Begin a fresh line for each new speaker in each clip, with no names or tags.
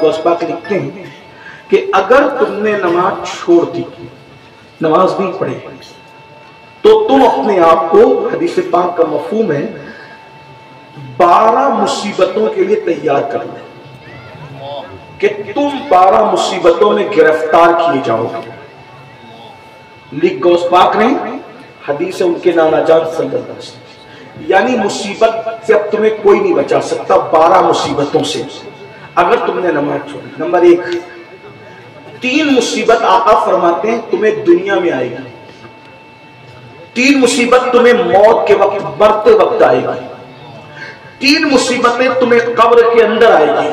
गौस पाक लिखते हैं कि अगर तुमने नमाज छोड़ दी, नमाज नहीं पढ़ी, तो तुम अपने आप को, हदीस पाक का मफहूम है, 12 मुसीबतों के लिए तैयार कर लो कि तुम 12 मुसीबतों में गिरफ्तार किए जाओगे। लिख गौस पाक ने, हदीस है उनके नाना जान सल्लल्लाहु अलैहि वसल्लम, यानी मुसीबत से अब तुम्हें कोई नहीं बचा सकता, 12 मुसीबतों से अगर तुमने नमाज छोड़ी। नंबर 1, 3 मुसीबत आका फरमाते हैं तुम्हें दुनिया में आएगी, 3 मुसीबत तुम्हें मौत के वक्त, मरते वक्त आएगी, 3 मुसीबतें तुम्हें कब्र के अंदर आएगी,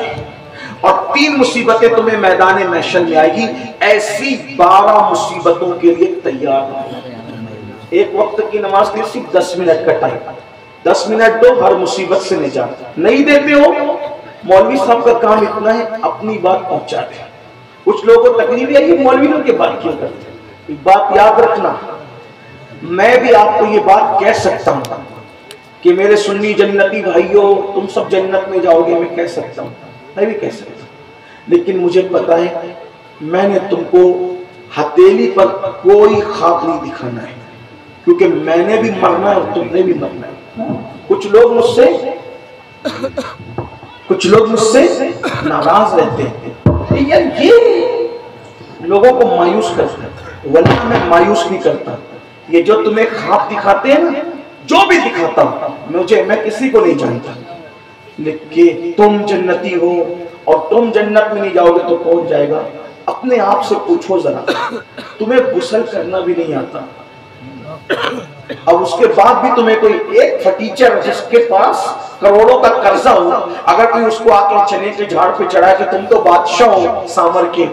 और 3 मुसीबतें तुम्हें मैदान महशर में आएगी। ऐसी 12 मुसीबतों के लिए तैयार हो। एक वक्त की नमाज के सिर्फ 10 मिनट का टाइम, 10 मिनट दो, हर मुसीबत से निजात। नहीं देते हो, मौलवी साहब का काम इतना है, अपनी बात पहुंचा दे। कुछ लोगों को तकलीफ है कि मौलवी लोग की बात क्यों करते। एक बात याद रखना, मैं भी आपको ये बात कह सकता हूं कि मेरे सुन्नी जन्नती भाइयों तुम सब जन्नत में जाओगे, मैं कह सकता हूं, मैं भी कह सकता हूं, लेकिन मुझे पता है मैंने तुमको हथेली पर कोई ख्वाब नहीं दिखाना है, क्योंकि मैंने भी मरना है और तुमने भी मरना है। कुछ लोग मुझसे नाराज रहते हैं, यार ये लोगों को मायूस करता है, वरना मैं मायूस नहीं करता। ये जो तुम्हें ख्वाब दिखाते हैं ना, जो भी दिखाता हूं मैं किसी को नहीं जानता, लेकिन तुम जन्नती हो और तुम जन्नत में नहीं जाओगे तो कौन जाएगा? अपने आप से पूछो जरा, तुम्हें गुस्ल करना भी नहीं आता, अब उसके बाद भी तुम्हें कोई एक फटीचर जिसके पास करोड़ों का कर्जा हो, अगर कोई उसको आके चने के झाड़ पे चढ़ा कि तुम तो बादशाह हो सांवर के,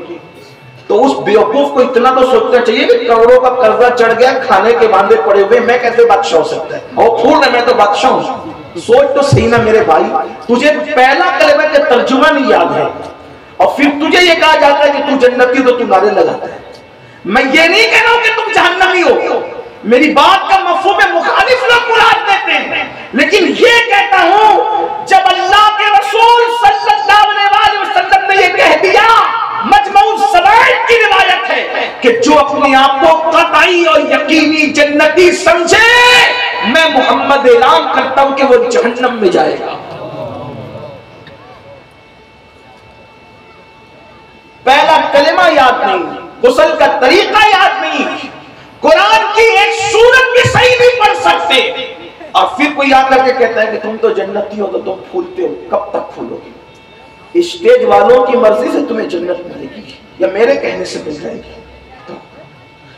तो उस बेवकूफ को इतना तो सोचना चाहिए कि करोड़ों का कर्जा चढ़ गया, खाने के बांधे पड़े हुए, मैं कैसे बादशाह हो सकता है? और फूल मैं तो बादशाह हूं। सोच तो सही ना मेरे भाई, तुझे पहला कलमा का तर्जुमा नहीं याद है और फिर तुझे ये कहा जाता है कि तू जन्नती, तो तू नारे लगाता है। मैं ये नहीं कह रहा हूं कि तुम जहन्नमी हो, मेरी बात का मफहूम है, मुखालिफ लोग मुराद देते हैं, लेकिन ये कहता हूं जब अल्लाह के रसूल सल्लल्लाहु अलैहि वसल्लम ने ये कह दिया, मजमऊ सवाइद की रिवायत है कि जो अपने आप को कतई और यकीनी जन्नती समझे, मैं मोहम्मद ऐलान करता हूं कि वो जहन्नम में जाएगा। पहला कलेमा याद नहीं, गुस्ल का तरीका याद नहीं, कुरान की एक सूरत भी सही नहीं पढ़ सकते, और फिर कोई आकर के कहता है कि तुम तो जन्नती हो तो तुम फूलते हो। कब तक फूलोगे? स्टेज वालों की मर्जी से तुम्हें जन्नत मिलेगी या मेरे कहने से मिल जाएगी? तो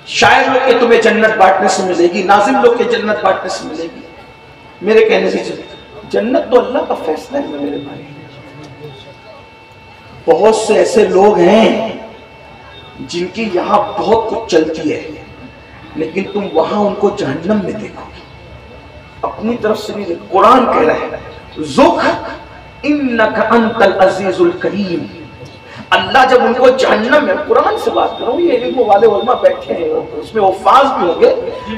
शायर लोग के तुम्हें जन्नत बांटने से मिलेगी, नाजिम लोग के जन्नत बांटने से मिलेगी, मेरे कहने से चलेगी? जन्नत तो अल्लाह का फैसला है मेरे भाई। बहुत से ऐसे लोग हैं जिनकी यहां बहुत कुछ चलती है, लेकिन तुम वहां उनको जहन्नम में देखोगे, अपनी तरफ से नहीं देखो। कुरान कह रहा है ज़ुक इन्नका अंतल अज़ीज़ुल करीम। अल्लाह जब उनको जहन्नम में, कुरान से बात करो, ये इल्म वाले उलमा बैठे हैं, उसमें वफाज भी होंगे।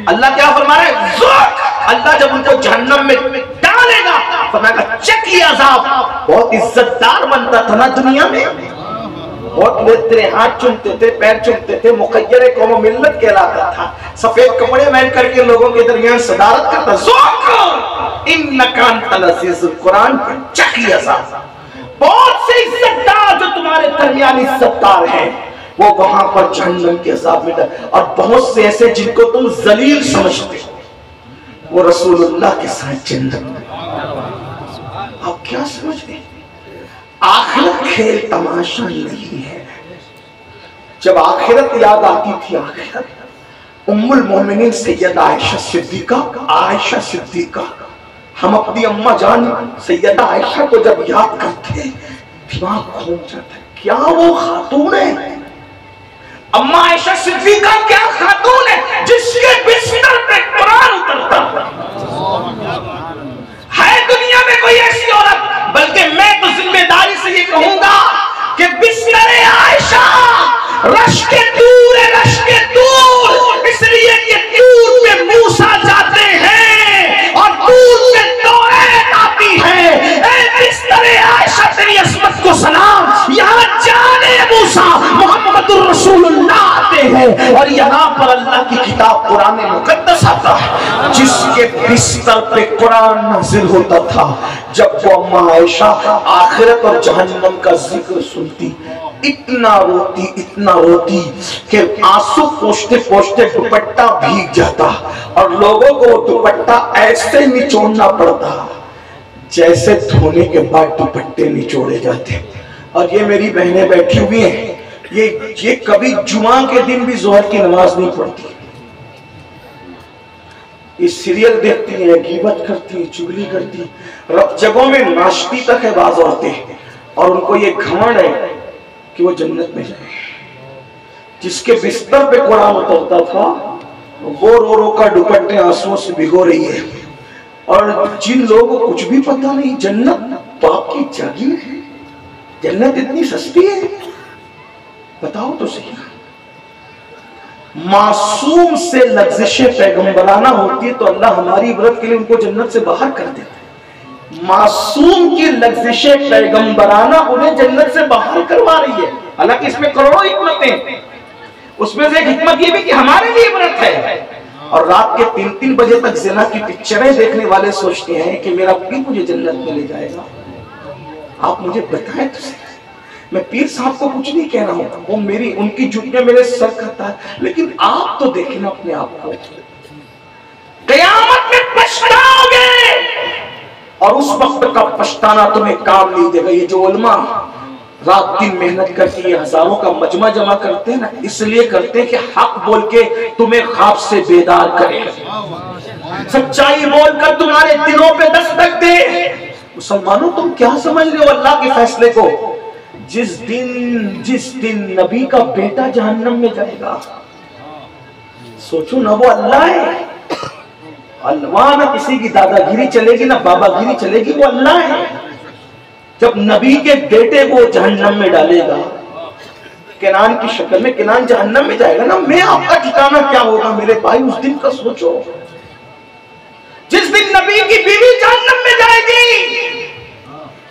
अल्लाह क्या फरमा रहा है? ज़ुक, अल्लाह जब उनको जहन्नम में डालेगा, फरमाएगा चख ये अज़ाब। बहुत इज्जतदार बनता था ना दुनिया में, बहुत लोग तेरे हाथ चूमते थे, पैर चूमते थे, मुखय्यर कौम मिल्लत कहलाता था, सफेद कपड़े पहन करके लोगों के दरमियान सदारत करता। ज़ुक इन्नका अंतल अज़ीज़ुल, कुरान के चखी अज़ाब। बहुत से इज्जतदार जो तुम्हारे दरमियान इज्जतदार हैं, वो वहां पर जहन्नम के अज़ाब में, और बहुत से ऐसे जिनको तुम जलील समझते हो, वो रसूलुल्लाह के साथ जन्नत में। आप क्या समझते? आखिरत खेल तमाशा नहीं है। जब आखिरत याद आती थी, आखिरत, उम्मुल मोमिनीन सैयदा आयशा सिद्दीका, हम अपनी अम्मा जान सैयदा आयशा को जब याद करते दिमाग घूम जाता है। क्या वो खातून है? अम्मा आयशा सिद्दीका क्या खातून है जिसके बिस्तर पे कुरान उतरता है? दुनिया में कोई ऐसी औरत? बल्कि मैं तो जिम्मेदारी से ये कहूंगा कि बिस्तर आयशा रश के दूर है, रश के दूर, इसलिए कि दूर पे मूसा जाते हैं और दूर पे तौरात आती है। ए बिस्तर आयशा तेरी अस्मत को सलाम, यहाँ है। और यहाँ पर अल्लाह की किताब कुरान मुकद्दस आता है, जिसके बिस्तर पे कुरान नाजिल होता था। जब वो अम्मा आयशा आखिरत और जहन्नम का जिक्र सुनती, इतना रोती कि आंसू पोंछते पोंछते दुपट्टा भीग जाता और लोगों को दुपट्टा ऐसे निचोड़ना पड़ता जैसे धोने के बाद दुपट्टे निचोड़े जाते। और ये मेरी बहनें बैठी हुई हैं, ये कभी जुमा के दिन भी जोहर की नमाज नहीं पढ़ती, ये सीरियल देखती है, गीबत करती है, चुगली करती, जगहों में नाचती तक है बाज औरतें, और उनको ये घमंड है कि वो जन्नत में जाए। जिसके बिस्तर पे कुरान उतरता था वो रो रो का दुपट्टे आंसुओं से भिगो रही है। और जिन लोगों को कुछ भी पता नहीं, जन्नत बाप की जागीर है, जन्नत इतनी सस्ती है, बताओ तो सही। मासूम से लफ्ज़िशे पैगंबराना होती है तो अल्लाह हमारी इबरत के लिए उनको जन्नत से बाहर कर देता है। मासूम की लफ्ज़िशे पैगंबराना उन्हें जन्नत से बाहर करवा रही है। हालांकि इसमें करोड़ों हिकमतें, उसमें से एक हिकमत ये भी कि हमारे लिए इबरत है। और रात के 3-3 बजे तक ज़िना की पिक्चरें देखने वाले सोचते हैं कि मेरा पीर मुझे जन्नत में ले जाएगा। आप मुझे बताएं तो सही। मैं पीर साहब को कुछ नहीं कह रहा हूं, वो मेरी उनकी जुटियां मेरे सर खाता है, लेकिन आप तो देखें ना अपने आप को, क़यामत में पछताओगे और उस वक्त का पछताना तुम्हें काम नहीं देगा। ये जो उलमा रात दिन मेहनत करके ये हजारों का मजमा जमा करते हैं ना, इसलिए करते हैं कि हक बोल के तुम्हें ख्वाब से बेदार करे, सच्चाई बोलकर तुम्हारे दिलों पे दस्तक दे। मुसलमानों, तुम क्या समझ रहे हो अल्लाह के फैसले को? जिस दिन नबी का बेटा जहन्नम में जाएगा, सोचो ना, वो अल्लाह है। अल्लाह ना किसी की दादागिरी चलेगी ना बाबागिरी चलेगी, वो अल्लाह है। जब नबी के बेटे को जहन्नम में डालेगा केनान की शक्ल में, केनान जहन्नम में जाएगा ना, मैं आपका ठिकाना क्या होगा मेरे भाई? उस दिन का सोचो, जिस दिन नबी की बीवी जहन्नम में जाएगी,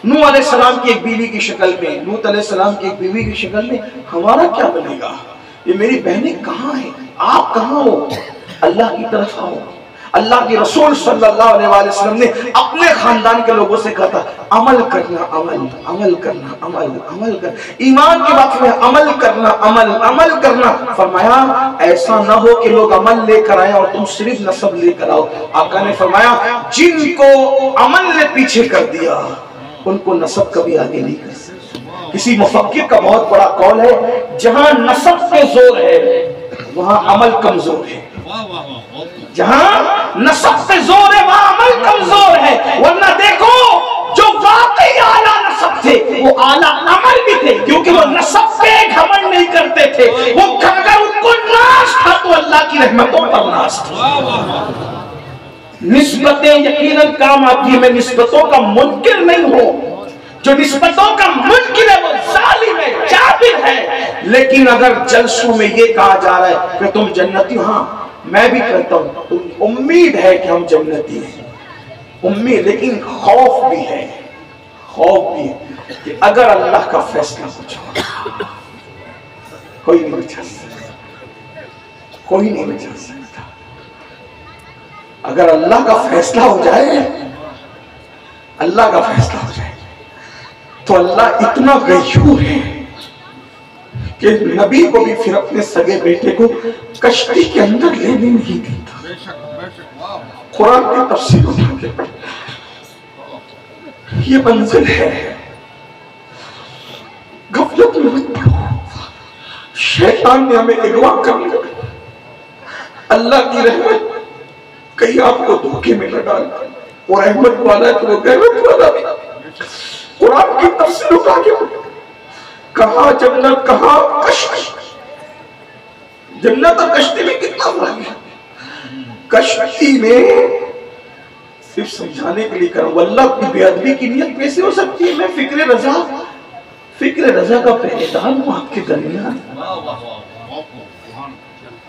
नूह अलैहिस्सलाम की एक बीवी की शक्ल में, लूत अलैहिस्सलाम की एक बीवी की शक्ल में, हमारा क्या बनेगा? ये मेरी बहनें कहाँ हैं? आप कहाँ हो? अल्लाह की तरफ आओ। अल्लाह के रसूल सल्लल्लाहु अलैहि वसल्लम ने अपने खानदान के लोगों से कहा था, अमल करना, अमल करना, अमल कर, ईमान की बात में अमल करना, अमल करना। फरमाया ऐसा ना हो कि लोग अमल लेकर आए और तुम सिर्फ नसब लेकर आओ। आका ने फरमाया जिनको अमल ने पीछे कर दिया उनको नसब कभी आगे नहीं कर सकते। किसी मुफक्किर का बहुत बड़ा कौल है, जहां नसब पे जोर है वहां अमल कमजोर है, जहां नसब पे जोर है वहां अमल कमजोर है। वरना देखो जो वाकई आला नसब थे वो आला अमल भी थे, क्योंकि वो नसब पे घमंड नहीं करते थे। वो अगर उनको नाश था तो अल्लाह की रहमतों पर नाश था। निस्बतें यकीनन काम आती है, मैं निस्बतों का मुनकिर नहीं हूं। जो निस्बतों का मुनकिर है वो जालिम है, जाबिर है। लेकिन अगर जलसों में ये कहा जा रहा है कि तुम जन्नती, हाँ मैं भी कहता हूं, उम्मीद है कि हम जन्नती हैं, उम्मीद, लेकिन खौफ भी है, खौफ भी है कि अगर अल्लाह का फैसला हो जाए, कोई नहीं बचा सकता, कोई नहीं बचा सकता। अगर अल्लाह का फैसला हो जाए, अल्लाह का फैसला हो जाए, तो अल्लाह इतना गयूर है कि नबी को भी फिर अपने सगे बेटे को कश्ती के अंदर लेने नहीं देता। कुरान की तफसीर उठा के ये मंजिल है, गफलत में मत पड़ो। शैतान ने हमें अगवा कर लिया, अल्लाह की रहमत कहीं आपको धोखे में न डाल। वो रहमत वाला है तो वो गैरत वाला भी। कुरान की तफसीर उठा के कहा जन्नत, कहा कश्ती। जन्नत और कश्ती में कितना फर्क है? कश्ती में सिर्फ समझाने के लिए करूं, अल्लाह की बेअदबी की नियत कैसे हो सकती है? मैं फिक्र रजा का पहरेदार हूं आपके दरमियान।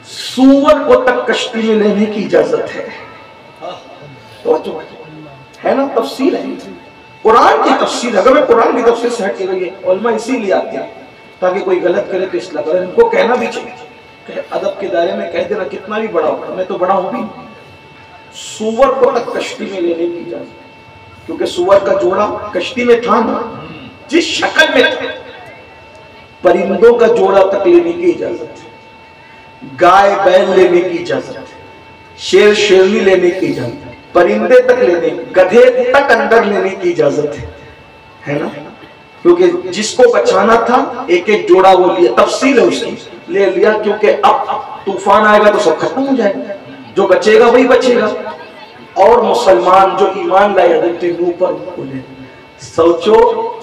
सूअर को तक कश्ती में लेने की इजाजत है, तो जो है ना तफसीर है कुरान की तफसीर। अगर मैं कुरान की तफसीर से हट के गई, उलमा इसीलिए आते हैं ताकि कोई गलत करे तो इसलिए करें, इनको कहना भी चाहिए अदब के दायरे में कह देना कितना भी बड़ा होगा, मैं तो बड़ा हूं भी। सूअर को तक कश्ती में लेने की इजाजत, क्योंकि सूअर का जोड़ा कश्ती में था ना, जिस शक्ल में था। परिंदों का जोड़ा तक लेने की इजाजत है, गाय बैल लेने की इजाजत है, शेर शेरनी लेने की इजाजत है, परिंदे तक लेने, गधे तक अंदर लेने की इजाजत है ना, क्योंकि जिसको बचाना था एक एक जोड़ा वो लिया, तफसील है उसकी, ले लिया, क्योंकि अब तूफान आएगा तो सब खत्म हो जाएगा, जो बचेगा वही बचेगा। और मुसलमान जो ईमान लाए हज़रत नूह पर, उनको ले। सोचो,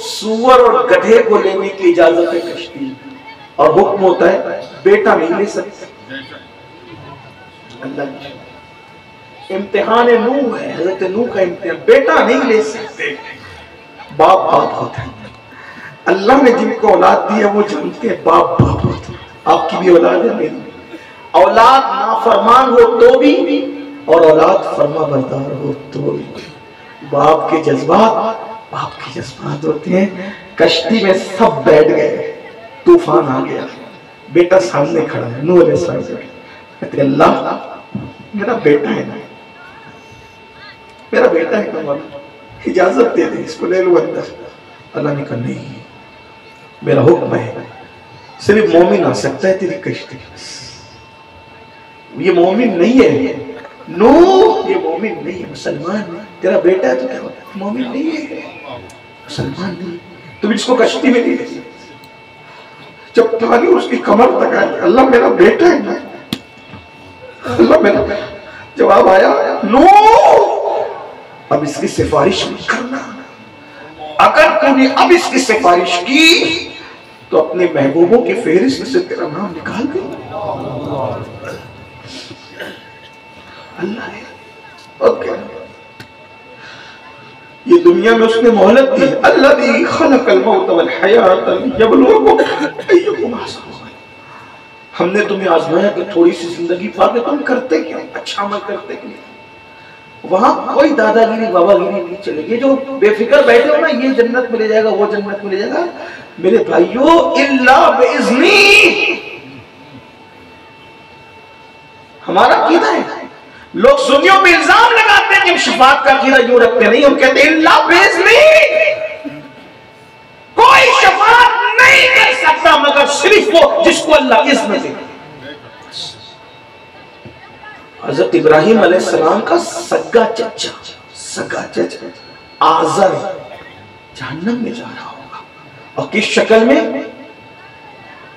सूअर और गधे को लेने की इजाजत है कश्ती, और हुक्म होता है बेटा नहीं ले सकते। अल्लाह की इम्तिहान नूह है, हज़रत नूह का इम्तिहान, बेटा नहीं ले सकते। बाप बाप होता है, अल्लाह ने जिनको औलाद दी है वो जानते हैं बाप बाप होता है। आपकी भी औलाद है, मेरी औलाद नाफरमान हो तो भी, और औलाद फरमा बरदार हो तो भी। बाप के जज्बात होते हैं। कश्ती में सब बैठ गए, तूफान आ गया, बेटा सामने खड़ा है, नूह अलैहिस्सलाम कहते अल्लाह मेरा बेटा है ना, मेरा बेटा है ना, इजाजत दे दे, इसको ले लो अंदर। अल्लाह ने कहा नहीं, मेरा हुक्म है, सिर्फ मोमिन आ सकता है तेरी कश्ती। ये मोमिन नहीं है नूह, ये मोमिन नहीं है, मुसलमान। तेरा बेटा है तो क्या होता है, मोमिन नहीं है, मुसलमान नहीं, तुम इसको कश्ती में नहीं ले। जब पानी उसकी कमर तक आया, अल्लाह मेरा बेटा है ना, अल्लाह मेरा, जवाब आया नूह अब इसकी सिफारिश नहीं करना, अगर तूने अब इसकी सिफारिश की तो अपने महबूबों की फेहरिस्त से तेरा नाम निकाल दे। अल्लाह है, ओके। ये दुनिया में उसने मोहलत दी, अल्लज़ी खलक़ल मौत वल हयात लियब्लुवकुम अय्युकुम अहसनु अमला। हमने तुम्हें आजमाया कि थोड़ी सी जिंदगी पाके तुम करते क्या, अच्छा अमल करते क्यों। वहां कोई दादागिरी बाबागिरी नहीं चलेगी। जो बेफिक्र बैठे हो ना, ये जन्नत में ले जाएगा, वो जन्नत में ले जाएगा, मेरे भाइयों, इल्ला बिइज़्नी। हमारा अकीदा है। लोग सुन्नियों पे इल्जाम लगाते हैं कि शफाअत का अकीदा यूं रखते नहीं, हम कहते हैं इल्ला बिइज़्नी, कोई शफाअत नहीं कर सकता मगर सिर्फ वो जिसको अल्लाह इज़्न दे। हज़रत इब्राहिम अलैहिस्सलाम का सगा चचा आज़र जहन्नम में जा रहा होगा, और किस शक्ल में,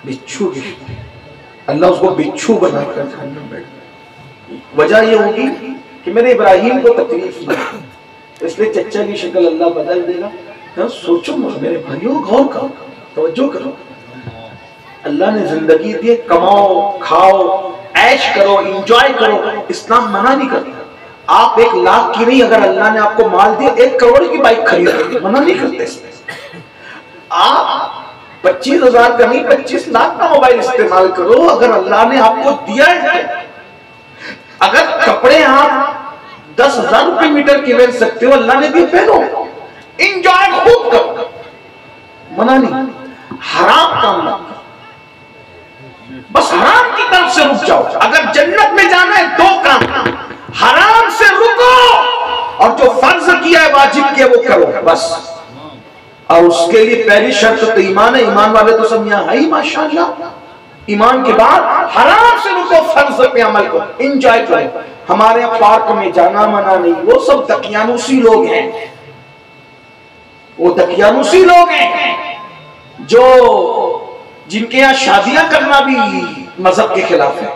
बिच्छू की शक्ल। अल्लाह उसको बिच्छू बनाकर जहन्नम में। वजह यह होगी कि मेरे इब्राहिम को तकलीफ नहीं, इसलिए चचा की शक्ल अल्लाह बदल देगा। तो सोचो मेरे भाइयों, गौर करो, तवज्जो करो। अल्लाह ने जिंदगी दी, कमाओ खाओ ऐश करो, इंजॉय करो, इस्लाम मना नहीं करता। आप 1 लाख की नहीं, अगर अल्लाह ने आपको माल दिया 1 करोड़ की बाइक खरीदो, मना नहीं करते इसमें। आप 25,000 का नहीं 25 लाख का मोबाइल इस्तेमाल करो, अगर अल्लाह ने आपको दिया है। अगर कपड़े आप 10,000 रुपए मीटर के ले सकते हो, अल्लाह ने दिए, पहनो, इंजॉय खूब करो, मना नहीं। हराम काम मत करो, बस हराम की तरफ से रुक जाओ। अगर जन्नत में जाना है 2 काम, हराम से रुको और जो फर्ज किया है, वाजिब किया वो करो बस। और उसके लिए पहली शर्त तो ईमान है। ईमान वाले तो सब यहाँ है ही माशाअल्लाह। ईमान के बाद हराम से रुको, फर्ज पे अमल करो, एंजॉय करो। हमारे पार्क में जाना मना नहीं, वो सब दकियानुसी लोग हैं, वो दकियानुसी लोग हैं जो जिनके यहाँ शादियां करना भी मजहब के खिलाफ है।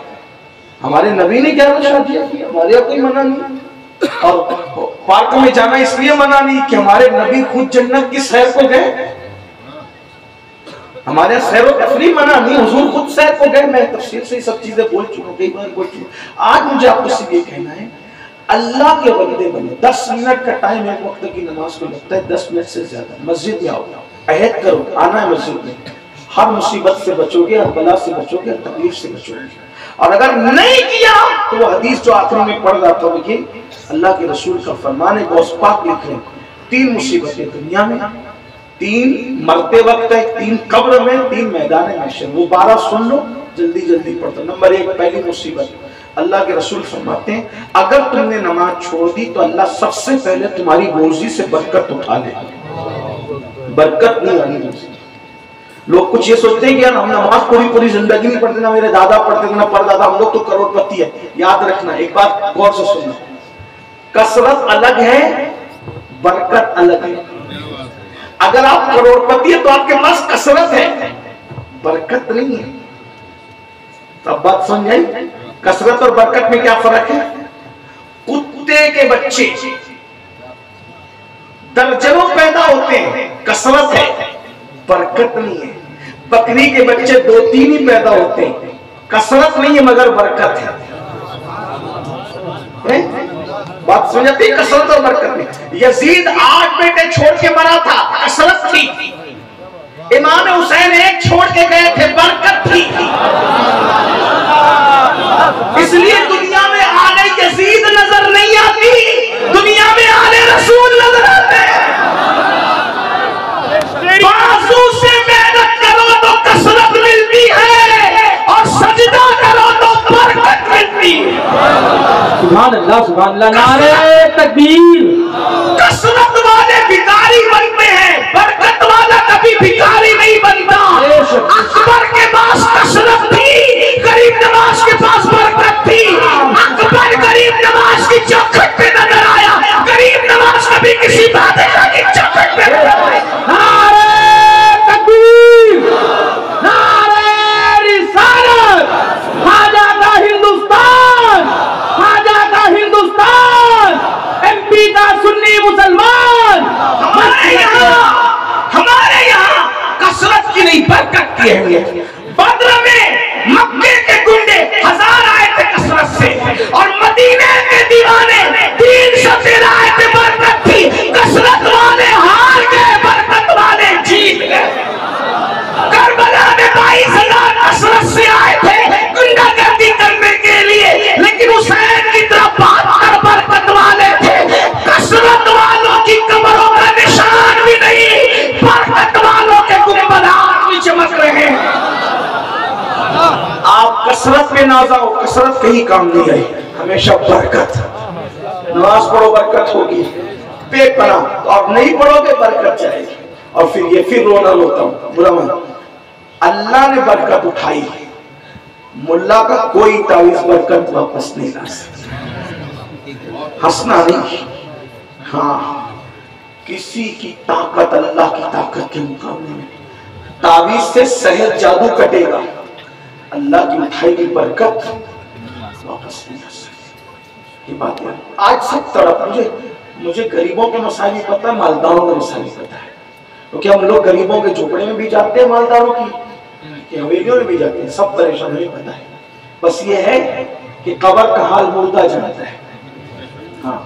हमारे नबी ने क्या शादियां की, हमारे यहाँ कोई मना नहीं। और पार्क में जाना इसलिए मना नहीं कि हमारे नबी खुद जन्नत की सैर को गए। हमारे यहाँ सैर व तफरीह मना नहीं, हुजूर खुद सैर को गए। मैं तफसील से सब चीजें बोल चुका हूँ, कई बार बोल चुका। आज मुझे आपको सिर्फ ये कहना है, अल्लाह के बंदे बने। 10 मिनट का टाइम एक वक्त की नमाज को लगता है, 10 मिनट से ज्यादा मस्जिद में आओ, अहद करो, आना है मस्जिद में। हर मुसीबत से बचोगे, हर बला से बचोगे, हर तकलीफ से बचोगे। और अगर नहीं किया तो वो हदीस जो आखिरी में पढ़ रहा था, देखिए अल्लाह के रसूल का फरमान है, गौस पाक लिख रहे हैं, 3 मुसीबतें दुनिया में, 3 मरते वक्त है, 3 कब्र में, 3 मैदान महशर। वो 12 सुन लो, जल्दी जल्दी पढ़ो। नंबर 1 पहली मुसीबत, अल्लाह के रसूल फरमाते हैं अगर तुमने नमाज छोड़ दी तो अल्लाह सबसे पहले तुम्हारी रोजी से बरकत उठा ले। बरकत नहीं आनी। लोग कुछ ये सोचते हैं कि यार हम नमाज पूरी जिंदगी नहीं पढ़ते, ना मेरे दादा पढ़ते ना परदादा, हम लोग तो करोड़पति है। याद रखना, एक बात गौर से सुनना, कसरत अलग है, बरकत अलग है। अगर आप करोड़पति है तो आपके पास कसरत है, बरकत नहीं है। तो अब बात समझ आई, कसरत और बरकत में क्या फर्क है? कुत्ते के बच्चे दर्जनों पैदा होते हैं, कसरत है, बरकत नहीं है। बकरी के बच्चे 2-3 ही पैदा होते हैं, कसरत नहीं है मगर बरकत है। बात समझ आती है? कसरत और बरकत में। यजीद 8 बेटे छोड़ के मरा था, कसरत थी। इमाम हुसैन 1 छोड़ के गए थे, बरकत थी। इसलिए दुनिया में आले यजीद नजर नहीं आती, दुनिया में आले रसूल नजर आते हैं। बाजू से मेहनत करो तो कसरत मिलती है, और सजदा करो तो बरकत मिलती है।
सुभान अल्लाह, नारे तकबीर।
कसरत वाले भिखारी बनते हैं, बरकत वाला कभी भिखारी नहीं बनता। अकबर के पास कसरत थी, गरीब नवाज के पास बरकत थी। अकबर गरीब नवाज की चौखट पे नजर आया, गरीब नवाज कभी किसी बादशाह की चौखट पे नजर आया।
नारे तकबीर, नारे रिसालत, खाजा का हिंदुस्तान, खाजा का हिंदुस्तान, MP का सुन्नी मुसलमान।
हमारे यहाँ कसरत की नहीं बरकत की अहमियत। बद्र में मक्के के गुंडे 1000 आए थे कसरत से, और मदीने के दीवाने 313 आए थे, बरकत थी। कसरत वाले हार गए, बरकत वाले जीत गए। करबला में 22,000 कसरत से आए थे गुंडागर्दी करने के लिए, लेकिन हुसैन की तरफ 72 बरकत वाले थे। कसरत वालों की कमरों का निशान भी नहीं, बरकत वालों के गुंबदान भी चमक रहे हैं। आप कसरत पे ना जाओ, कसरत कहीं काम नहीं आई, हमेशा बरकत। नमाज पढ़ो बरकत होगी, पेट बना, और नहीं पढ़ोगे बरकत जाएगी। और फिर रोना रोता हूं, बुरा मन, अल्लाह ने बरकत उठाई, मुल्ला का कोई तावीज बरकत वापस नहीं ला सकता। हंसना नहीं, हाँ, किसी की ताकत अल्लाह की ताकत के मुकाबले में। तावीज से सहज जादू कटेगा, अल्लाह की उठाई हुई बरकत वापस नहीं आ सकती। ये बात है। आज सब तरफ मुझे गरीबों के मसाइल भी पता है, मालदारों के मसाइल भी पता है। तो क्या हम लोग गरीबों के झोपड़े में भी जाते हैं, मालदारों की हवेलियों में भी जाते हैं, सब परेशान नहीं पता है। बस ये है कि कब्र का हाल मुर्दा जानता है। हाँ,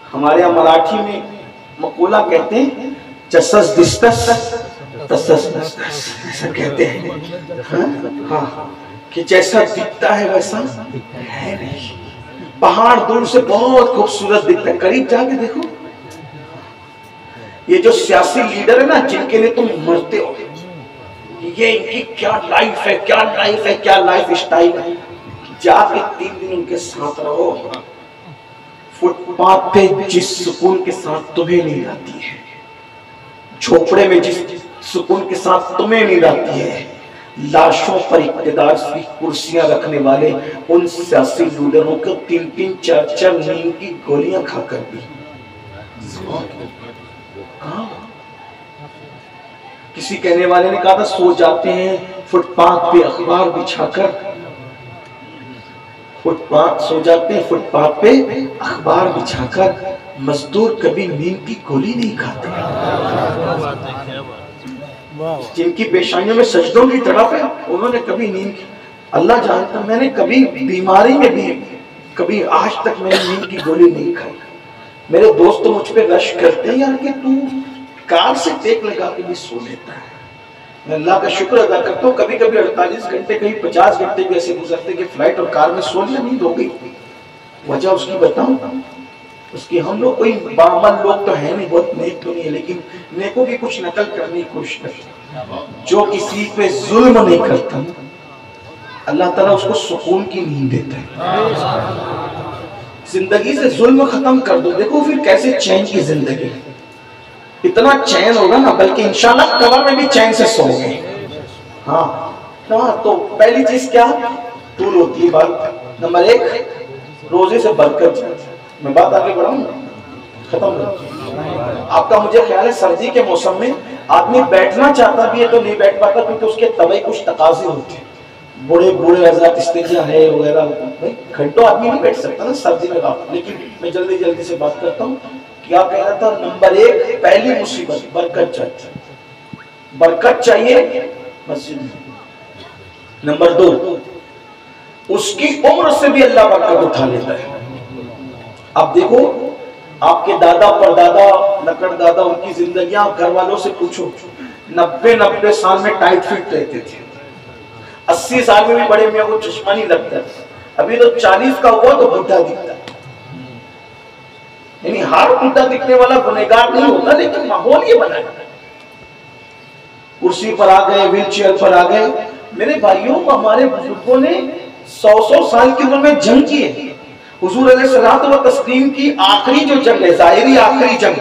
हमारे यहाँ मराठी में मकोला कहते हैं, जसस दिस्तस तसस नस्तस, ऐसा कहते हैं। हाँ, कि जैसा दिखता है वैसा है नहीं। पहाड़ दूर से बहुत खूबसूरत दिखता है, करीब जाके देखो। ये जो सियासी लीडर है ना, जिनके लिए तुम मरते हो, ये इनकी क्या लाइफ है, क्या लाइफ है, क्या लाइफ स्टाइल है। जाके 3 दिन उनके साथ रहो, फुटपाथ पे जिस सुकून के साथ तुम्हें नींद आती है, झोपड़े में जिस सुकून के साथ तुम्हें नींद आती है, लाशों पर इक्तदार की कुर्सियां रखने वाले उन सियासी लीडरों को 3-3, 4-4 नींद की गोलियां खाकर भी किसी कहने वाले ने कहा था, सो जाते हैं फुटपाथ पे अखबार बिछाकर, सो जाते हैं फुटपाथ पे अखबार बिछाकर, मजदूर कभी नींद की गोली नहीं खाते। जिनकी पेशानियों में सजदों की तड़प है, उन्होंने कभी नींद, अल्लाह जानता, मैंने कभी बीमारी में भी कभी आज तक मैंने नींद की गोली नहीं खाई। मेरे दोस्त तो मुझ पे रश करते हैं, यार कि तू कार से टेक लगा के भी सो लेता है। मैं अल्लाह का शुक्र अदा करता हूँ, कभी कभी 48 घंटे, कहीं 50 घंटे भी ऐसे गुजरते कि फ्लाइट और कार में सो लिया, नींद हो गई। वजह उसकी बताऊं, उसकी हम लोग कोई बामल लोग तो है नहीं, बहुत नेक तो नहीं है, लेकिन नेकों की कुछ नकल करने की कोशिश करते। जो किसी पे जुल्म नहीं करता अल्लाह ताला उसको सुकून की नींद देता है। जिंदगी से जुल्म खत्म कर दो, देखो फिर कैसे चैन की जिंदगी, इतना चैन होगा ना, बल्कि इंशाल्लाह कब्र में भी चैन से सोओगे। हाँ तो पहली चीज क्या तूल होती है बात। नंबर 1 रोजे से बरकत। मैं बात आगे बढ़ाऊं खत्म। आपका मुझे ख्याल है सर्दी के मौसम में आदमी बैठना चाहता भी है तो नहीं बैठ पाता, क्योंकि उसके तवे कुछ तकाजे होते हैं। बूढ़े बूढ़े हजरत इस्तेजा है वगैरह, घंटों आदमी नहीं बैठ सकता ना सर्दी में बात। लेकिन मैं जल्दी जल्दी से बात करता हूँ। क्या कह रहा था? नंबर 1 पहली मुसीबत बरकत चाहिए, बरकत चाहिए मस्जिद में। नंबर 2 उसकी उम्र से भी अल्लाह बरकत उठा लेता है। अब देखो आपके दादा परदादा लकड़ दादा उनकी जिंदगियां घर वालों से पूछो, 90 साल में टाइट फिट रहते थे, 80 साल में भी बड़े मियां को चश्मा नहीं लगता। अभी तो 40 का हुआ तो बुढ़ा दिखता है। यानी हर बुढ़ा दिखने वाला गुनहगार नहीं होता, लेकिन माहौल ये बना है। कुर्सी पर आ गए, व्हील चेयर पर आ गए। मेरे भाइयों हमारे बुजुर्गों ने 100 साल की उम्र में जंग की है। हुजूर अलैहिस्सलात व तस्लीम की आखिरी जो जंग है, जाहिरी आखिरी जंग,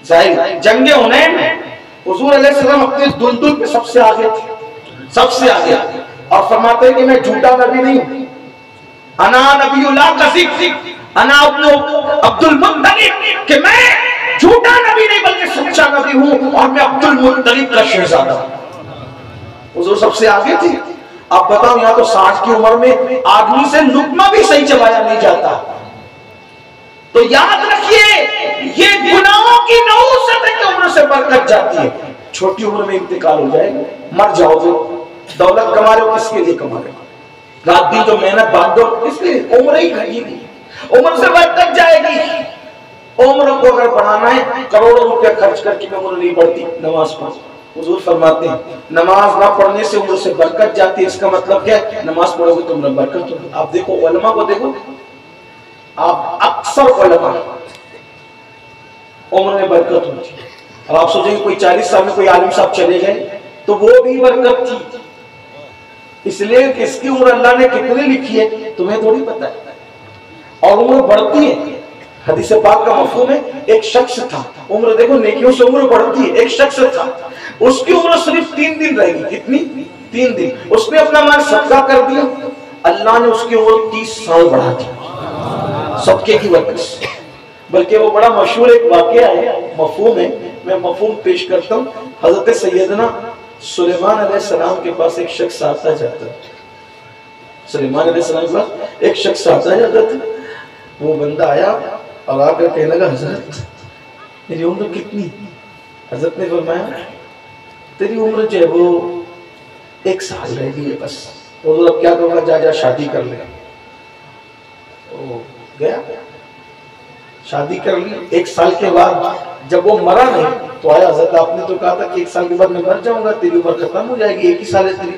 जाहिर जंगे हुनैन में हुजूर अलैहिस्सलाम अपने दुलदुल पे सबसे आगे थे, सबसे आगे। और फरमाते हैं कि मैं झूठा नबी नहीं हूं, अना नबीउल्लाह कज़िब, अना अब्दुल मुत्तलिब, कि मैं झूठा नबी नहीं बल्कि सच्चा नबी हूं, और मैं अब्दुल मुत्तलिब का शहजादा हूं। हुजूर सबसे आगे थे। अब बताओ यहाँ तो 60 की उम्र में आदमी से लुकमा भी सही चबाया नहीं जाता। तो याद रखिए ये गुनाहों की नौसत की उम्र से बरकत जाती है। छोटी उम्र में इंतकाल हो जाएगा, मर जाओगे। दौलत कमा रहे हो किसके लिए कमा रहे हो? रात दिन जो मेहनत भाग दो किसके लिए? उम्र ही घटेगी, उम्र से बरकत जाएगी। उम्र को अगर बढ़ाना है करोड़ों रुपया खर्च करके भी उम्र नहीं बढ़ती। नमाज पढ़ो। हुजूर फरमाते हैं नमाज ना पढ़ने से उम्र से बरकत जाती है। इसका मतलब क्या है? नमाज पढ़ोगे तो उम्र बरकत होगी। आप देखो उलमा को देखो, आप अक्सर उलमा उम्र में बरकत होती है। अब आप सोचेंगे कोई 40 साल में कोई आलिम साहब चले गए तो वो भी बरकत थी, इसलिए किसकी उम्र अल्लाह ने कितनी लिखी है तुम्हें थोड़ी पता है। और उम्र बढ़ती है। हदीस पाक का मफहूम है, एक शख्स था, उम्र देखो नेकियों से उम्र बढ़ती है। एक शख्स था, उसकी उम्र सिर्फ 3 दिन रहेगी। कितनी? 3 दिन। उसने अपना माल सदका कर दिया, अल्लाह ने उसकी उम्र 30 साल बढ़ा दी सदके की वजह से। बल्कि वो बड़ा मशहूर एक वाकया है, मफहूम है, मैं मफहूम पेश करता हूँ। हजरत सैयदना सुलेमान अलैहिस्सलाम के पास एक शख्स आता जाता है। सुलेमान अलैहिस्सलाम के पास एक शख्स आता जाता था। वो बंदा आया और आकर कहने लगा हजरत मेरी उम्र कितनी? हजरत ने फरमाया तेरी उम्र जो है वो 1 साल रह गई है बस। वो अब क्या करूँगा? जा जा शादी कर ले। तो गया शादी कर ली। 1 साल के बाद जब वो मरा नहीं तो आया, हजरत आपने तो कहा था कि 1 साल के बाद मैं मर जाऊंगा, तेरी उम्र खत्म हो जाएगी, 1 ही साल है तेरी।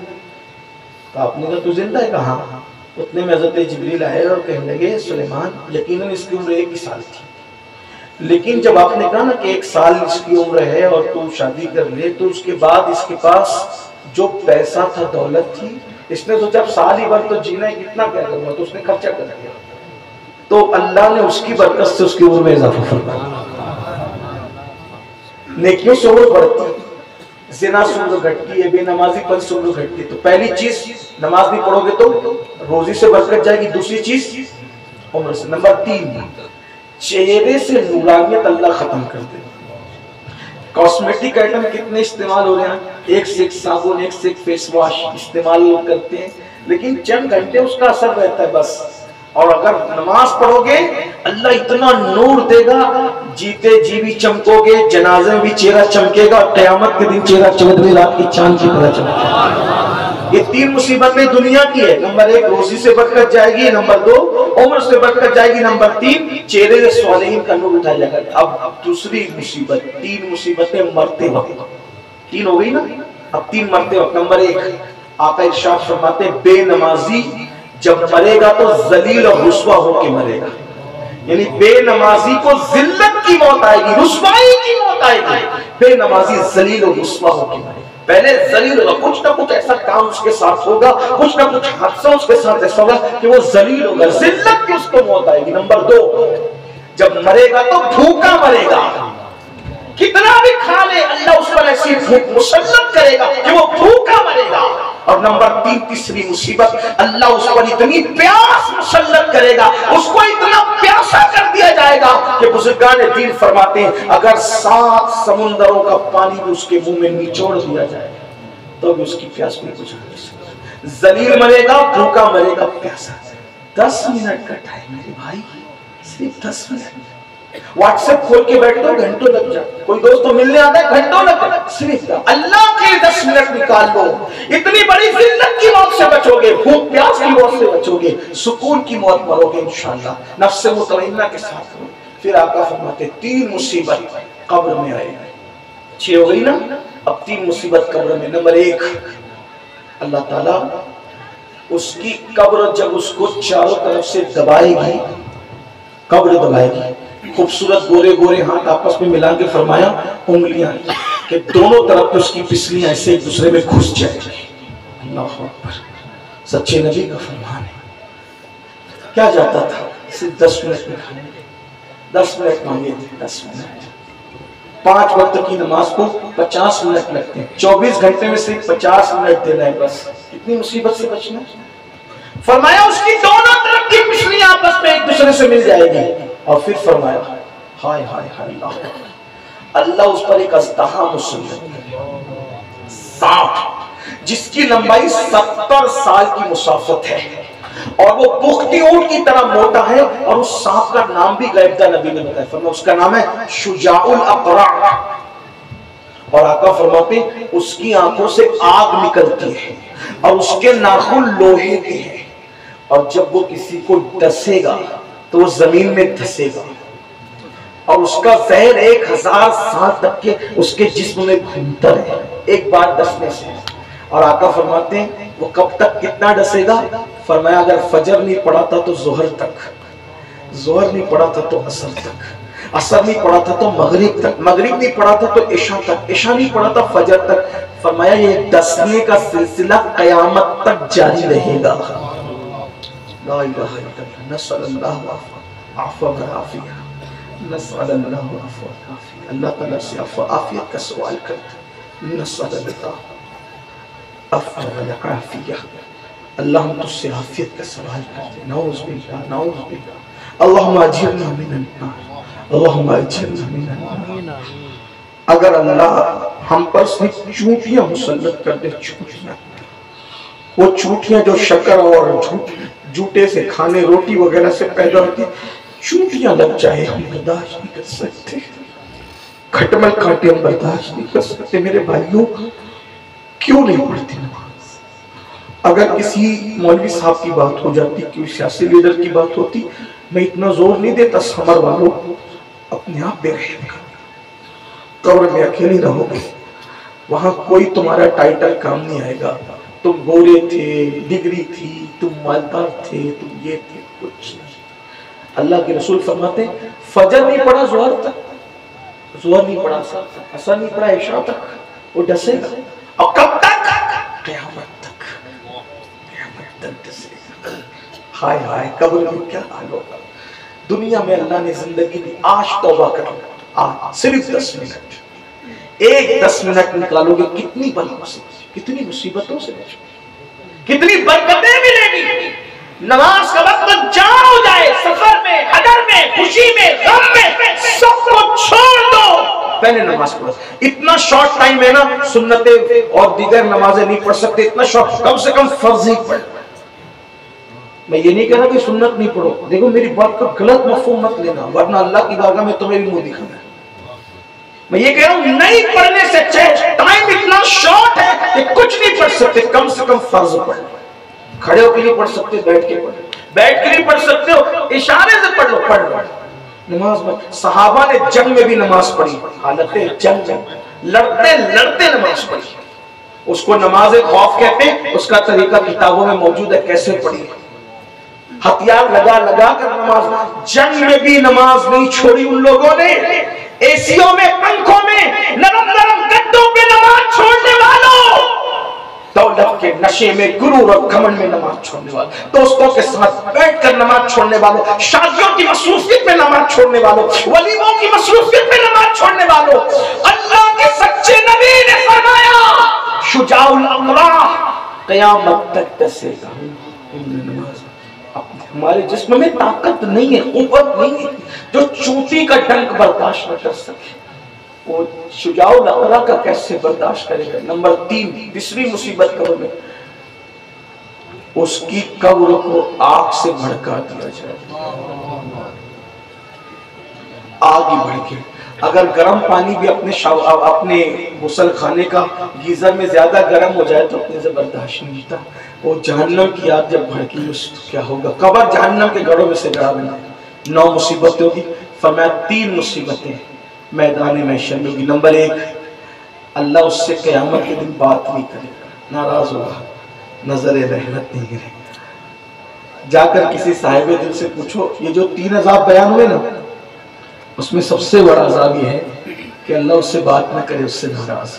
तो आपने कहा तू जिंदा है? कहा। उतने में हजरत जिब्रील आए और कहने लगे सुलेमान यकीनन इसकी उम्र 1 ही साल थी, लेकिन जब आपने कहा ना कि 1 साल इसकी उम्र है और तू शादी कर ले, तो उसके बाद इसके पास जो पैसा था, दौलत थी, इसने तो जब साल ही भर तो जीना है, कितना क्या करूंगा, तो उसने खर्चा कर दिया। तो अल्लाह ने उसकी बरकत से उसकी उम्र में इजाफा फरमाया। नेकियों से उम्र बढ़ती है, ज़िना से उम्र घटती है, बेनमाजीपन से उम्र घटती है। तो पहली चीज नमाज भी पढ़ोगे तो रोजी से बरकत जाएगी। दूसरी चीज उम्र से। नंबर 3 चेहरे से नूरानियत अल्लाह खत्म कर दे। कॉस्मेटिक आइटम कितने इस्तेमाल हो रहे हैं, एक से एक साबुन, एक से एक फेस वॉश इस्तेमाल करते हैं, लेकिन चंद घंटे उसका असर रहता है बस। और अगर नमाज पढ़ोगे अल्लाह इतना नूर देगा, जीते जी भी चमकोगे, जनाजे में भी चेहरा चमकेगा, क़यामत के दिन चेहरा चमकने रात की चांद की तरह चमकेगा। ये 3 मुसीबतें दुनिया की है। नंबर 1 रोजी से बरकत जाएगी, नंबर 2 उम्र से बरकत जाएगी, नंबर 3 चेहरे से स्वालिहीन का नूर उठाया जाएगा। अब दूसरी मुसीबत, 3 मुसीबतें मरते वक्त। 3 हो गई ना, अब 3 मरते वक्त। नंबर 1 आका इरशाद फरमाते बेनमाजी जब मरेगा तो जलील और रुस्वा होके मरेगा। यानी बेनमाजी को जिल्लत की मौत आएगी, रुस्वाई की मौत आएगी। बेनमाजी जलील और रुस्वा होगी, पहले जलील होगा, कुछ ना कुछ ऐसा काम उसके साथ होगा, कुछ ना कुछ हादसा उसके साथ ऐसा होगा कि वो जलील होगा, जिल्लत की उसको मौत आएगी। नंबर 2, जब मरेगा तो भूखा मरेगा, कितना भी खा ले अल्लाह उस पर ऐसी भूख मुसल्लत करेगा कि वो भूखा मरेगा। और नंबर 3, तीसरी मुसीबत, अल्लाह उस पर इतनी प्यास मुसल्लत करेगा, उसको इतना प्यासा कर दिया जाएगा कि बुजुर्गान दीन फरमाते हैं अगर 7 समुंदरों का पानी भी उसके मुंह में निचोड़ दिया जाए तो भी उसकी प्यास नहीं बुझा नहीं सकती। जलील मरेगा, भूखा मरेगा, प्यासा। 10 मिनट का टाइम मेरे भाई, सिर्फ 10 मिनट। व्हाट्सएप खोल के बैठ दो, घंटों लग जाए। कोई दोस्त तो मिलने आता है, घंटों लग जाए। सिर्फ अल्लाह के 10 मिनट निकाल लो, इतनी बड़ी जिल्लत की मौत से बचोगे, भूख प्यास की मौत से बचोगे, सुकून की मौत मरोगे इंशाअल्लाह, नफ्स मुतमइन्ना के साथ। फिर आका फरमाते 3 मुसीबत कब्र में आएगी। 6 हो गई ना, अब 3 मुसीबत कब्र में। नंबर 1, अल्लाह ताला उसकी कब्र जब उसको चारों तरफ से दबाएगी, कब्र दबाएगी, खूबसूरत गोरे गोरे हाथ आपस में मिला के फरमाया उंगलियां कि दोनों तरफ उसकी पिछलियां ऐसे एक दूसरे में घुस जाएगी। अल्लाह अकबर, सच्चे नबी का फरमान है। क्या जाता था, सिर्फ 10 मिनट में खाने, 10 मिनट मांगे थे, 10 मिनट। 5 वक्त की नमाज को 50 मिनट लगते हैं, 24 घंटे में सिर्फ 50 मिनट देना है बस। कितनी मुसीबत से बचना। फरमाया उसकी दोनों तरफ की पिछलियां आपस में एक दूसरे से मिल जाएगी। और फिर फरमाया हाय हाय हाय अल्लाह उस पर एक अज़दहा मुसल्लत करेगा, सांप जिसकी लंबाई 70 साल की मुसाफत है और वो पुख्ती ऊंट की तरह मोटा है। और उस सांप का नाम भी गैबदा नबी ने बताया, फरमाया उसका नाम है शुजाउल अक़रा। और आका फरमाते उसकी आंखों से आग निकलती है और उसके नाखून लोहे के हैं, और जब वो किसी को डसेगा तो वो जमीन में धसेगा और उसका जहर 1000 साल तक के उसके जिस्म में घूमता है एक बार डसने से। और आका फरमाते हैं वो कब तक कितना डसेगा, फरमाया अगर फजर नहीं पड़ा था तो जोहर तक, जोहर नहीं पड़ा था तो असर तक, असर नहीं पड़ा था तो मगरिब तक, मगरिब नहीं पड़ा था तो इशा तक, इशा नहीं पड़ा था फजर तक। फरमाया ये डसने का सिलसिला कयामत तक जारी रहेगा। ला इलाहा इल्लल्लाह, नसअलुल्लाह आफ़ा व आफ़िया, नसअलुल्लाह आफ़ा व आफ़िया। अल्लाह ताला से आफ़ा आफ़ियत का सवाल करते, नसअलुल्लाह आफ़ा व आफ़िया। अल्लाह हम तुझसे आफ़ियत का सवाल करते, नऊज़ बिल्लाह, नऊज़ बिल्लाह। अल्लाहुम्मा अजिरना मिनन नार, अल्लाहुम्मा अजिरना मिनन नार। अगर अल्लाह हम पर सिर्फ चूंटियां मुसल्लत कर दे, चूंटियां, वो चूंटियां जो शक्कर और जूटे से खाने, रोटी वगैरह से पैदा होती, चूंटियां लग जाए, हम बर्दाश्त नहीं कर सकते। खटमल काटे हम बर्दाश्त नहीं कर सकते। मेरे भाइयों, क्यों नहीं पढ़ते नमाज? अगर किसी मौलवी साहब की बात हो जाती, किसी सियासी लीडर की बात होती, मैं इतना जोर नहीं देता। समर वालों, अपने आप बेरहम करो, कब्र में अकेले रहोगे, वहां कोई तुम्हारा टाइटल काम नहीं आएगा। तुम गोरे थे, डिग्री थी, तुम मालदार थे, तुम ये थे, कुछ नहीं। अल्लाह के रसूल फरमाते फजर नहीं पड़ा जोहर तक, जोहर नहीं पड़ा असर नहीं पड़ा इशा तक, वो डसेगा। और कब तक? क़यामत तक, क़यामत तक डसेगा। हाय हाय, कब्र में क्या हाल होगा। दुनिया में अल्लाह ने जिंदगी दी, आज तौबा कर लो, आज सिर्फ 10 मिनट, एक 10 मिनट निकालोगे, कितनी बड़ी मुसीबत, कितनी मुसीबतों से बचो, कितनी बरकतें मिलेगी। नमाज का वक्त जान हो जाए, सफर में, हदर में, खुशी में, गम में, सब कुछ छोड़ दो, पहले नमाज पढ़ो। इतना शॉर्ट टाइम है ना, सुन्नतें और दीगर नमाजें नहीं पढ़ सकते, इतना शॉर्ट, कम से कम फर्ज ही पढ़। मैं ये नहीं कह रहा कि सुन्नत नहीं पढ़ो, देखो मेरी बात का गलत मफहूम मत लेना, वरना अल्लाह की बारगाह में तुम्हें भी मुंह दिखाना है। मैं ये कह रहा हूं नहीं पढ़ने से अच्छा, टाइम इतना शॉर्ट है कि कुछ नहीं पढ़ सकते, कम से कम फर्ज पढ़। खड़े होकर नहीं पढ़ सकते, बैठ के पढ़ो, बैठ के नहीं पढ़ सकते हो, इशारे से पढ़ लो, पढ़ लो। नमाज में सहाबा ने जंग में भी नमाज पढ़ी, हालत जंग में लड़ते लड़ते नमाज पढ़ी, उसको नमाज खौफ कहते हैं। उसका तरीका किताबों में मौजूद है, कैसे पढ़ी। हथियार लगा लगा कर नमाज, जंग में भी नमाज नहीं छोड़ी उन लोगों ने। एसीओ में, पंखों में, नरम नरम गद्दों पे नमाज छोड़ने वालों, दौलत के नशे में, गुरूर और घमंड में नमाज छोड़ने वालों, दोस्तों के साथ बैठकर नमाज छोड़ने वालों, शादियों की मसरूफियत में नमाज छोड़ने वालों, वलीमों की मसरूफियत में नमाज छोड़ने वालों, अल्लाह के सच्चे नबी ने फरमाया शुजाउल अमरा क़यामत तक डसेगा। हमारे जिस्म में ताकत नहीं है, कुव्वत नहीं है जो चोटी का डंक बर्दाश्त न कर सके, वो शुजाउल अमरा का कैसे बर्दाश्त करेगा। नंबर 3, तीसरी मुसीबत कब्र में, उसकी कब्र को आग से भड़का दिया जाए। आग ही भड़के। अगर गर्म पानी भी अपने गुसल खाने का गीजर में ज्यादा गर्म हो जाए तो अपने से बर्दाश्त नहीं होता। वो जहन्नम की आग जब भड़की क्या होगा। कब्र जहन्नम के गढ़ों में से गड़ा बना। 9 मुसीबतें होगी। फरमाया 3 मुसीबतें मैदान महशर में होगी। नंबर 1, अल्लाह उससे क़यामत के दिन बात नहीं करेगा, नाराज होगा, नजर रहमत नहीं करेगा। जाकर किसी साहिब दिल से पूछो, ये जो 3 अज़ाब बयान हुए ना, उसमें सबसे बड़ा अज़ाब ये है कि अल्लाह उससे बात ना करे, उससे नाराज।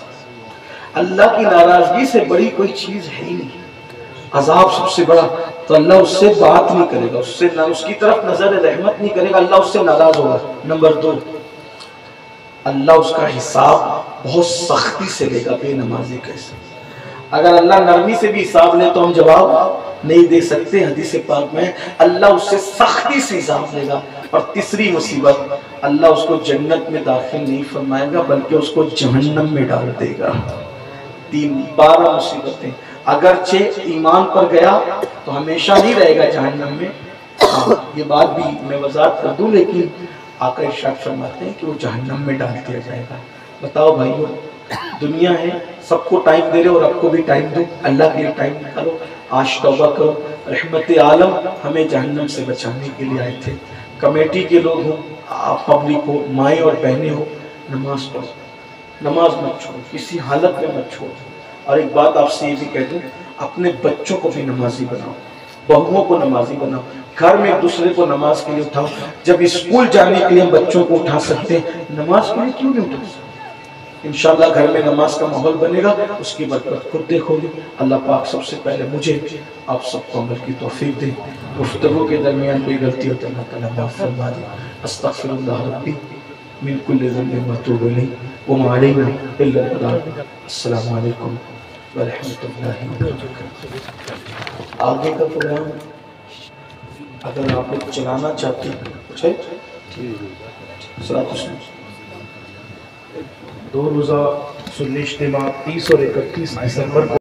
अल्लाह की नाराजगी से बड़ी कोई चीज है ही नहीं। अज़ाब सबसे बड़ा, तो अल्लाह उससे बात नहीं करेगा, उससे ना उसकी तरफ नजर रहमत नहीं करेगा, अल्लाह उससे नाराज होगा। नंबर 2, अल्लाह उसका हिसाब बहुत सख्ती से लेगा, बेनमाजी कैसे। अगर अल्लाह नरमी से भी हिसाब ले तो हम जवाब नहीं दे सकते। हदीस पाक में अल्लाह उससे सख्ती से हिसाब लेगा। और तीसरी मुसीबत, अल्लाह उसको जन्नत में दाखिल नहीं फरमाएगा बल्कि उसको जहन्नम में डाल देगा। 12 मुसीबतें। अगरचे ईमान पर गया तो हमेशा नहीं रहेगा जहन्नम में। हाँ, ये बात भी मैं वजाहत कर दूं, लेकिन आका इरशाद फरमाते हैं कि वो जहन्नम में डाल दिया जाएगा। बताओ भाइयों, दुनिया है, सबको टाइम दे रहे हो और आपको भी टाइम दो, अल्लाह के लिए टाइम निकालो, आज तौबा करो। रहमत आलम हमें जहन्नम से बचाने के लिए आए थे। कमेटी के लोग हो, पब्लिक हो, माएँ और बहनें हो, नमाज पढ़ो, नमाज मत छोड़ो, किसी हालत में मत छोड़ो। और एक बात आपसे ये भी कह दूं, अपने बच्चों को भी नमाजी बनाओ, बहुओं को नमाजी बनाओ, घर में एक दूसरे को नमाज के लिए उठाओ। जब स्कूल जाने के लिए हम बच्चों को उठा सकते हैं, नमाज के लिए क्यों नहीं उठा सकते। इंशाअल्लाह घर में नमाज का माहौल बनेगा, उसकी बरकत खुद देखोगे। अल्लाह पाक सबसे पहले मुझे आप सबको अमल की तौफीक दे। गुफ्तगू के दरमियान कोई गलती हो तो अल्लाह ताला माफ़ फरमा दे। अस्तग़फिरुल्लाह रब्बी मिन कुल्लि ज़ंबिन व अतूबु इलैहि व मा अलैना इल्ला अल बलाग। अस्सलामु अलैकुम व रहमतुल्लाहि व बरकातुहू। आगे का प्रोग्राम अगर आप लोग चलाना चाहते हैं, कुछ है 2 रोज़ा सुन्नी इज्तिमा 30 और 31 दिसंबर को